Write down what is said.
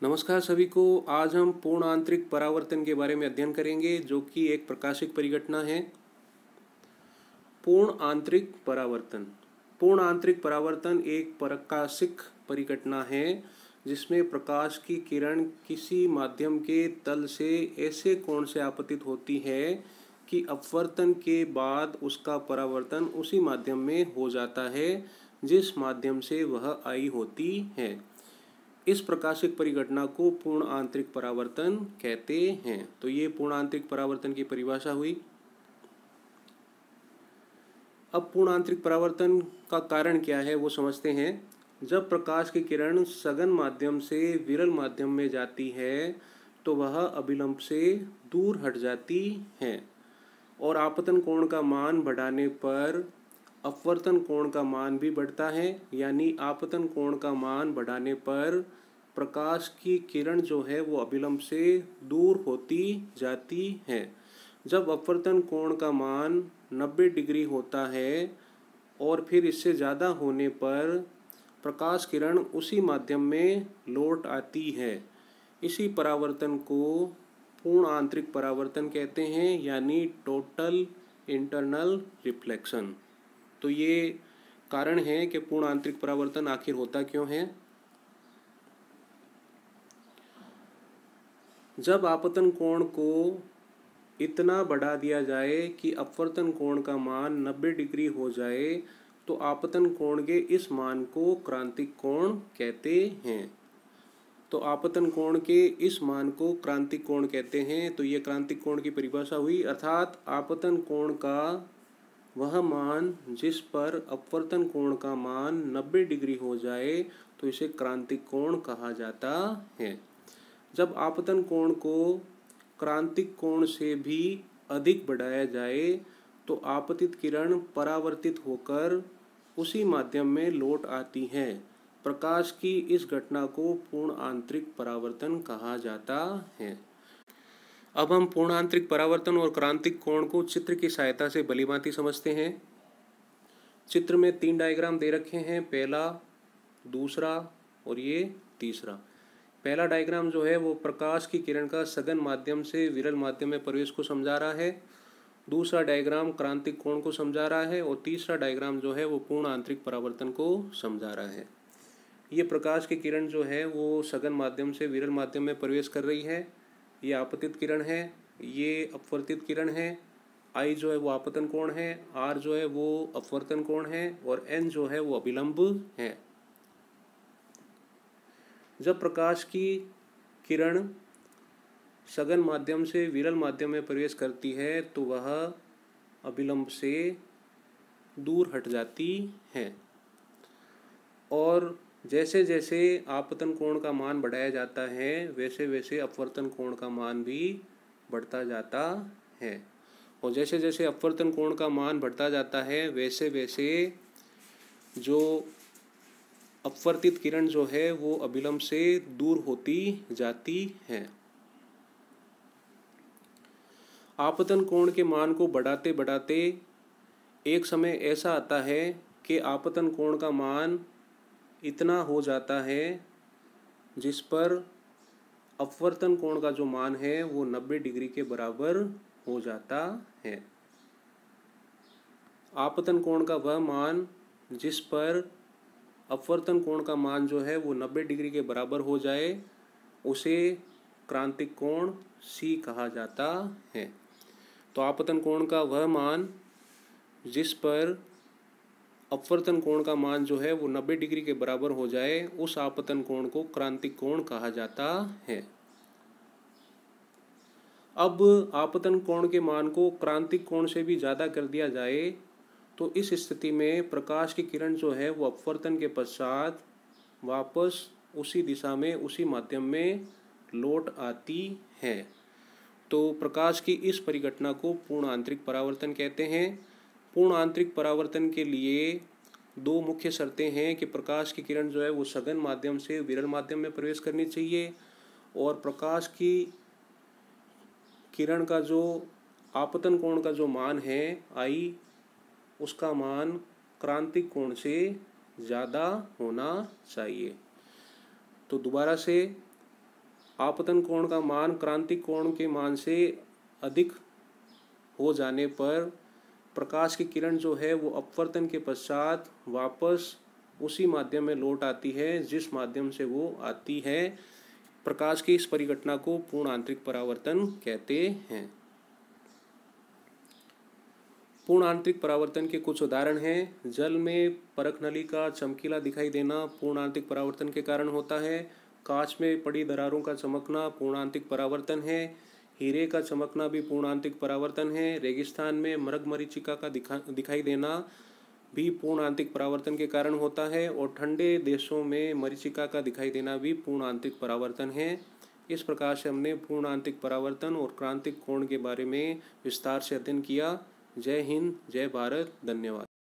नमस्कार सभी को। आज हम पूर्ण आंतरिक परावर्तन के बारे में अध्ययन करेंगे, जो कि एक प्रकाशिक परिघटना है। पूर्ण आंतरिक परावर्तन। पूर्ण आंतरिक परावर्तन एक प्रकाशिक परिघटना है जिसमें प्रकाश की किरण किसी माध्यम के तल से ऐसे कोण से आपतित होती है कि अपवर्तन के बाद उसका परावर्तन उसी माध्यम में हो जाता है जिस माध्यम से वह आई होती है। इस प्रकाशिक परिघटना को पूर्ण आंतरिक परावर्तन कहते हैं। तो ये पूर्ण आंतरिक परावर्तन की परिभाषा हुई। अब पूर्ण आंतरिक परावर्तन का कारण क्या है वो समझते हैं। जब प्रकाश की किरण सघन माध्यम से विरल माध्यम में जाती है तो वह अभिलंब से दूर हट जाती है और आपतन कोण का मान बढ़ाने पर अपवर्तन कोण का मान भी बढ़ता है। यानी आपतन कोण का मान बढ़ाने पर प्रकाश की किरण जो है वो अभिलंब से दूर होती जाती है। जब अपवर्तन कोण का मान 90 डिग्री होता है और फिर इससे ज़्यादा होने पर प्रकाश किरण उसी माध्यम में लौट आती है। इसी परावर्तन को पूर्ण आंतरिक परावर्तन कहते हैं, यानी टोटल इंटरनल रिफ्लेक्शन। तो ये कारण है कि पूर्ण आंतरिक परावर्तन आखिर होता क्यों है। जब आपतन कोण को इतना बढ़ा दिया जाए कि अपवर्तन कोण का मान 90 डिग्री हो जाए तो आपतन कोण के इस मान को क्रांतिक कोण कहते हैं। तो आपतन कोण के इस मान को क्रांतिक कोण कहते हैं। तो ये क्रांतिक कोण की परिभाषा हुई, अर्थात आपतन कोण का वह मान जिस पर अपवर्तन कोण का मान 90 डिग्री हो जाए तो इसे क्रांतिक कोण कहा जाता है। जब आपतन कोण को क्रांतिक कोण से भी अधिक बढ़ाया जाए तो आपतित किरण परावर्तित होकर उसी माध्यम में लौट आती है। प्रकाश की इस घटना को पूर्ण आंतरिक परावर्तन कहा जाता है। अब हम पूर्ण आंतरिक परावर्तन और क्रांतिक कोण को चित्र की सहायता से भलीभांति समझते हैं। चित्र में 3 डायग्राम दे रखे हैं, पहला, दूसरा और ये तीसरा। पहला डायग्राम जो है वो प्रकाश की किरण का सघन माध्यम से विरल माध्यम में प्रवेश को समझा रहा है। दूसरा डायग्राम क्रांतिक कोण को समझा रहा है और तीसरा डायग्राम जो है वो पूर्ण आंतरिक परावर्तन को समझा रहा है। ये प्रकाश की किरण जो है वो सघन माध्यम से विरल माध्यम में प्रवेश कर रही है। ये आपतित किरण है, ये अपवर्तित किरण है। आई जो है वो आपतन कोण है, आर जो है वो अपवर्तन कोण है और एन जो है वो अभिलंब है। जब प्रकाश की किरण सघन माध्यम से विरल माध्यम में प्रवेश करती है तो वह अभिलंब से दूर हट जाती है और जैसे जैसे आपतन कोण का मान बढ़ाया जाता है वैसे वैसे अपवर्तन कोण का मान भी बढ़ता जाता है। और जैसे जैसे अपवर्तन कोण का मान बढ़ता जाता है वैसे वैसे जो अपवर्तित किरण जो है वो अभिलंब से दूर होती जाती है। आपतन कोण के मान को बढ़ाते बढ़ाते एक समय ऐसा आता है कि आपतन कोण का मान इतना हो जाता है जिस पर अपवर्तन कोण का जो मान है वो 90 डिग्री के बराबर हो जाता है। आपतन कोण का वह मान जिस पर अपवर्तन कोण का मान जो है वो 90 डिग्री के बराबर हो जाए उसे क्रांतिक कोण C कहा जाता है। तो आपतन कोण का वह मान जिस पर अपवर्तन कोण का मान जो है वो 90 डिग्री के बराबर हो जाए उस आपतन कोण को क्रांतिक कोण कहा जाता है। अब आपतन कोण के मान को क्रांतिक कोण से भी ज़्यादा कर दिया जाए तो इस स्थिति में प्रकाश की किरण जो है वो अपवर्तन के पश्चात वापस उसी दिशा में उसी माध्यम में लौट आती है। तो प्रकाश की इस परिघटना को पूर्ण आंतरिक परावर्तन कहते हैं। पूर्ण आंतरिक परावर्तन के लिए 2 मुख्य शर्तें हैं कि प्रकाश की किरण जो है वो सघन माध्यम से विरल माध्यम में प्रवेश करनी चाहिए और प्रकाश की किरण का जो आपतन कोण का जो मान है आई, उसका मान क्रांतिक कोण से ज़्यादा होना चाहिए। तो दोबारा से आपतन कोण का मान क्रांतिक कोण के मान से अधिक हो जाने पर प्रकाश की किरण जो है वो अपवर्तन के पश्चात वापस उसी माध्यम में लौट आती है जिस माध्यम से वो आती है। प्रकाश की इस परिघटना को पूर्ण आंतरिक परावर्तन कहते हैं। पूर्ण आंतरिक परावर्तन के कुछ उदाहरण हैं। जल में परख नली का चमकीला दिखाई देना पूर्ण आंतरिक परावर्तन के कारण होता है। कांच में पड़ी दरारों का चमकना पूर्ण आंतरिक परावर्तन है। हीरे का चमकना भी पूर्ण आंतरिक परावर्तन है। रेगिस्तान में मृग मरीचिका का दिखाई देना भी पूर्ण आंतरिक परावर्तन के कारण होता है। और ठंडे देशों में मरीचिका का दिखाई देना भी पूर्ण आंतरिक परावर्तन है। इस प्रकार से हमने पूर्ण आंतरिक परावर्तन और क्रांतिक कोण के बारे में विस्तार से अध्ययन किया। जय हिंद, जय भारत, धन्यवाद।